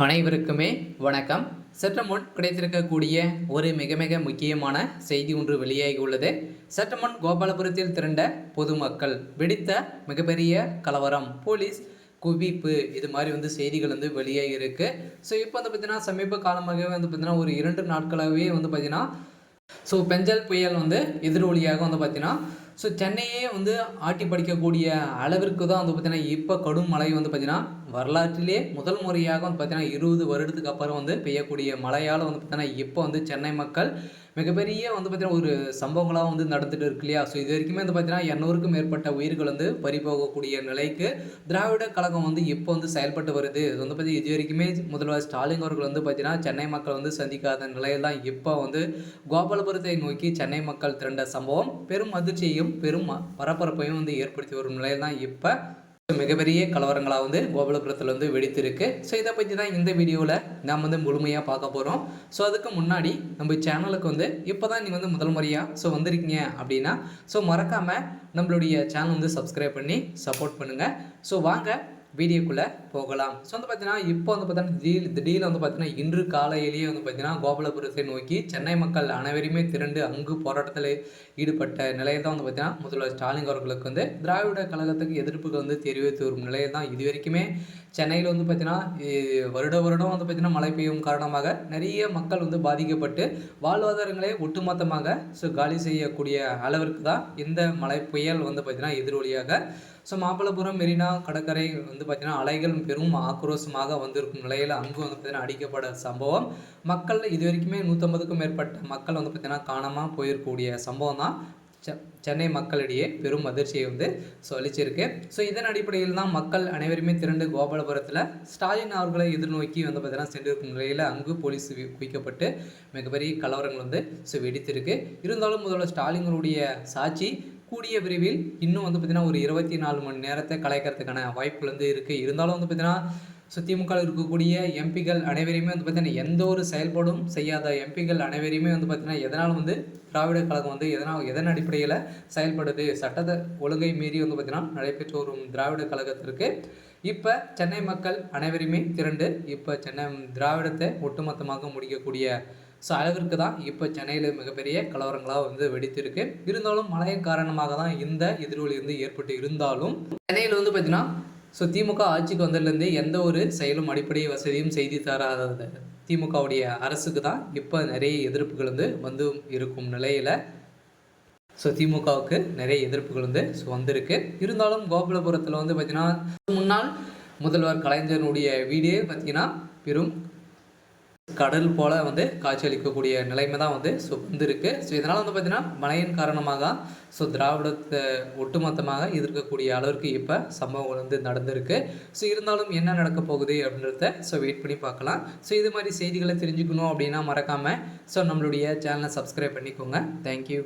அனைவருக்குமே வணக்கம். சற்று முன் கிடைத்திருக்கக்கூடிய ஒரு மிக மிக முக்கியமான செய்தி ஒன்று வெளியாகி உள்ளது. சற்று முன் கோபாலபுரத்தில் திரண்ட பொதுமக்கள் வெடித்த மிகப்பெரிய கலவரம், போலீஸ் குவிப்பு, இது மாதிரி செய்திகள் வெளியாகி இருக்கு. ஸோ இப்போ பார்த்தீங்கன்னா சமீப காலமாகவே பார்த்தீங்கன்னா ஒரு 2 நாட்களாகவே பார்த்தீங்கன்னா பெஞ்சல் புயல் எதிரொலியாக பார்த்தீங்கன்னா சென்னையே ஆட்டி படிக்கக்கூடிய அளவிற்கு தான் பார்த்தீங்கன்னா இப்போ கடும் மழை பார்த்தீங்கன்னா வரலாற்றிலே முதல் முறையாக பார்த்தீங்கன்னா 20 வருடத்துக்கு அப்புறம் பெய்யக்கூடிய மழையால் பார்த்தீங்கன்னா இப்போ சென்னை மக்கள் மிகப்பெரிய பார்த்தீங்கன்னா ஒரு சம்பவங்களாக நடந்துட்டு இருக்கு இல்லையா. ஸோ இது வரைக்குமே பார்த்தீங்கன்னா 200க்கும் மேற்பட்ட உயிர்கள் பறிபோகக்கூடிய நிலைக்கு திராவிட கழகம் இப்போ செயல்பட்டு வருது. இது பார்த்தீங்கன்னா இது வரைக்குமே முதல்வர் ஸ்டாலின் அவர்கள் பார்த்தீங்கன்னா சென்னை மக்கள் சந்திக்காத நிலையில் தான் இப்போ கோபாலபுரத்தை நோக்கி சென்னை மக்கள் திரண்ட சம்பவம் பெரும் அதிர்ச்சியையும் பெரும் பரபரப்பையும் ஏற்படுத்தி வரும் நிலையில் தான் இப்போ மிகப்பெரிய கலவரங்களாக கோபாலபுரத்தில் வெடித்திருக்கு. ஸோ இதை பற்றி தான் இந்த வீடியோவில் நாம் முழுமையாக பார்க்க போகிறோம். ஸோ அதுக்கு முன்னாடி நம்ம சேனலுக்கு இப்போ தான் நீ முதல் முறையாக வந்திருக்கீங்க அப்படின்னா மறக்காமல் நம்மளுடைய சேனல் சப்ஸ்கிரைப் பண்ணி சப்போர்ட் பண்ணுங்கள். ஸோ வாங்க வீடியோக்குள்ளே போகலாம். ஸோ பார்த்தீங்கன்னா இப்போ பார்த்தீங்கன்னா திடீர் பார்த்தீங்கன்னா இன்று காலையிலேயே பார்த்தீங்கன்னா கோபாலபுரத்தை நோக்கி சென்னை மக்கள் அனைவருமே திரண்டு அங்கு போராட்டத்தில் ஈடுபட்ட நிலையில் தான் பார்த்தீங்கன்னா முதல்வர் ஸ்டாலின் அவர்களுக்கு திராவிட கழகத்துக்கு எதிர்ப்புகள் தெரிவித்து வரும் நிலையில் தான் இது வரைக்குமே சென்னையில் பார்த்தீங்கன்னா வருடம் பார்த்தீங்கன்னா மழை பெய்யும் காரணமாக நிறைய மக்கள் பாதிக்கப்பட்டு வாழ்வாதாரங்களே ஒட்டுமொத்தமாக காலி செய்யக்கூடிய அளவிற்கு தான் இந்த மழை புயல் பார்த்தீங்கன்னா எதிரொலியாக மாமல்லபுரம் மெரினா கடற்கரை பார்த்தீங்கன்னா அலைகள் பெரும் ஆக்ரோஷமாக வந்திருக்கும் நிலையில் அங்கு பார்த்தீங்கன்னா அடிக்கப்பட சம்பவம், மக்கள் இது வரைக்குமே 150க்கும் மேற்பட்ட மக்கள் பார்த்தீங்கன்னா காணாமல் போயிருக்கக்கூடிய சம்பவம் தான் சென்னை மக்களிடையே பெரும் அதிர்ச்சியை அளிச்சிருக்கு. ஸோ இதன் அடிப்படையில் தான் மக்கள் அனைவருமே திரண்டு கோபாலபுரத்தில் ஸ்டாலின் அவர்களை எதிர்நோக்கி பார்த்தீங்கன்னா சென்றிருக்கும் நிலையில் அங்கு போலீஸ் குவிக்கப்பட்டு மிகப்பெரிய கலவரங்கள் வெடித்திருக்கு. இருந்தாலும் முதல்வர் ஸ்டாலினுடைய சாட்சி கூடிய விரைவில் இன்னும் பார்த்தீங்கன்னா ஒரு 24 மணி நேரத்தை கலைக்கிறதுக்கான வாய்ப்புகள் இருக்குது. இருந்தாலும் பார்த்தீங்கன்னா திமுக இருக்கக்கூடிய எம்பிகள் அனைவரையுமே பார்த்தீங்கன்னா எந்த ஒரு செயல்பாடும் செய்யாத எம்பிகள் அனைவரையுமே பார்த்தீங்கன்னா எதனால் திராவிட கழகம் எதன் அடிப்படையில் செயல்படுது, சட்டத்தை ஒழுங்கை மீறி பார்த்தீங்கன்னா நடைபெற்று வரும் திராவிட கழகத்திற்கு இப்போ சென்னை மக்கள் அனைவருமே திரண்டு இப்போ சென்னை திராவிடத்தை ஒட்டுமொத்தமாக முடிக்கக்கூடிய அளவிற்கு தான் இப்போ சென்னையில் மிகப்பெரிய கலவரங்களாக வெடித்திருக்கு. இருந்தாலும் மழையின் காரணமாக தான் இந்த எதிரொலி ஏற்பட்டு இருந்தாலும் சென்னையில் பார்த்தீங்கன்னா திமுக ஆட்சிக்கு வந்ததுலேருந்து எந்த ஒரு செயலும் அடிப்படை வசதியும் செய்து தராத திமுகவுடைய அரசுக்கு தான் இப்போ நிறைய எதிர்ப்புகள் வந்து இருக்கும் நிலையில் திமுகவுக்கு நிறைய எதிர்ப்புகள் வந்திருக்கு. இருந்தாலும் கோபாலபுரத்தில் பார்த்தீங்கன்னா முன்னாள் முதல்வர் கலைஞருடைய வீடியோ பார்த்தீங்கன்னா பெரும் கடல் போல காட்சியளிக்கக்கூடிய நிலைமை தான் வந்திருக்கு. ஸோ இதனால் பார்த்தீங்கன்னா மழையின் காரணமாக திராவிடத்தை ஒட்டுமொத்தமாக எதிர்க்கக்கூடிய அளவிற்கு இப்போ சம்பவங்கள் நடந்திருக்கு. ஸோ இருந்தாலும் என்ன நடக்க போகுது அப்படின்றத வெயிட் பண்ணி பார்க்கலாம். ஸோ இது மாதிரி செய்திகளை தெரிஞ்சுக்கணும் அப்படின்னா மறக்காமல் நம்மளுடைய சேனலை சப்ஸ்கிரைப் பண்ணிக்கோங்க. தேங்க்யூ.